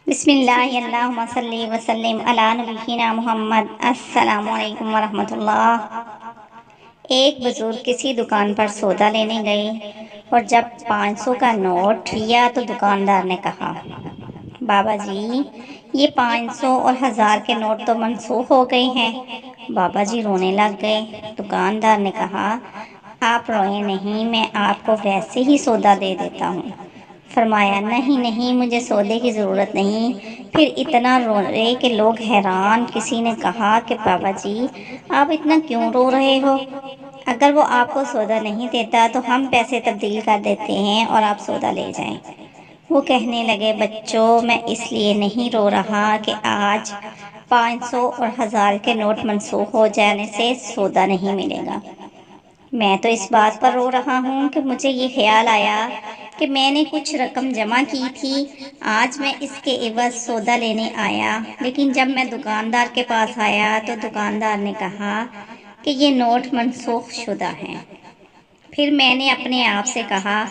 بسم اللہ اللہم صلی وسلم علی نبینا محمد۔ السلام علیکم ورحمۃ اللہ۔ ایک بزرگ کسی دکان پر سودا لینے گئے اور جب 500 کا نوٹ لیا تو دکاندار نے کہا، بابا جی یہ 500 اور 1000 کے نوٹ تو منسوخ ہو گئے ہیں۔ بابا جی رونے لگ گئے۔ دکاندار نے کہا، آپ روئیں نہیں، میں آپ کو ویسے ہی سودا دے دیتا ہوں۔ فرمایا، نہیں مجھے سودے کی ضرورت نہیں۔ پھر اتنا روئے کہ لوگ حیران۔ کسی نے کہا کہ بابا جی آپ اتنا کیوں رو رہے ہو؟ اگر وہ آپ کو سودا نہیں دیتا تو ہم پیسے تبدیل کر دیتے ہیں اور آپ سودا لے جائیں۔ وہ کہنے لگے، بچوں میں اس لیے نہیں رو رہا کہ آج 500 اور 1000 کے نوٹ منسوخ ہو جانے سے سودا نہیں ملے گا۔ میں تو اس بات پر رو رہا ہوں کہ مجھے یہ خیال آیا کہ میں نے کچھ رقم جمع کی تھی، آج میں اس کے عوض سودا لینے آیا، لیکن جب میں دکاندار کے پاس آیا تو دکاندار نے کہا کہ یہ نوٹ منسوخ شدہ ہیں۔ پھر میں نے اپنے آپ سے کہا،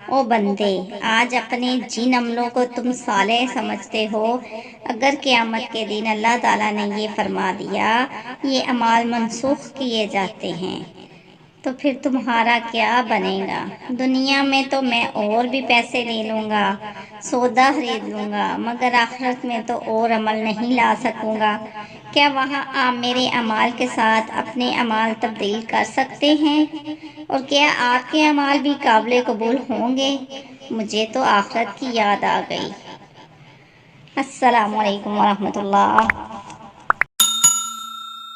او بندے، آج اپنے جن عملوں کو تم صالح سمجھتے ہو، اگر قیامت کے دن اللہ تعالیٰ نے یہ فرما دیا یہ اعمال منسوخ کیے جاتے ہیں تو پھر تمہارا کیا بنے گا؟ دنیا میں تو میں اور بھی پیسے لے لوں گا، سودا خرید لوں گا، مگر آخرت میں تو اور عمل نہیں لا سکوں گا۔ کیا وہاں آپ میرے اعمال کے ساتھ اپنے اعمال تبدیل کر سکتے ہیں؟ اور کیا آپ کے اعمال بھی قابل قبول ہوں گے؟ مجھے تو آخرت کی یاد آ گئی۔ السلام علیکم ورحمۃ اللہ۔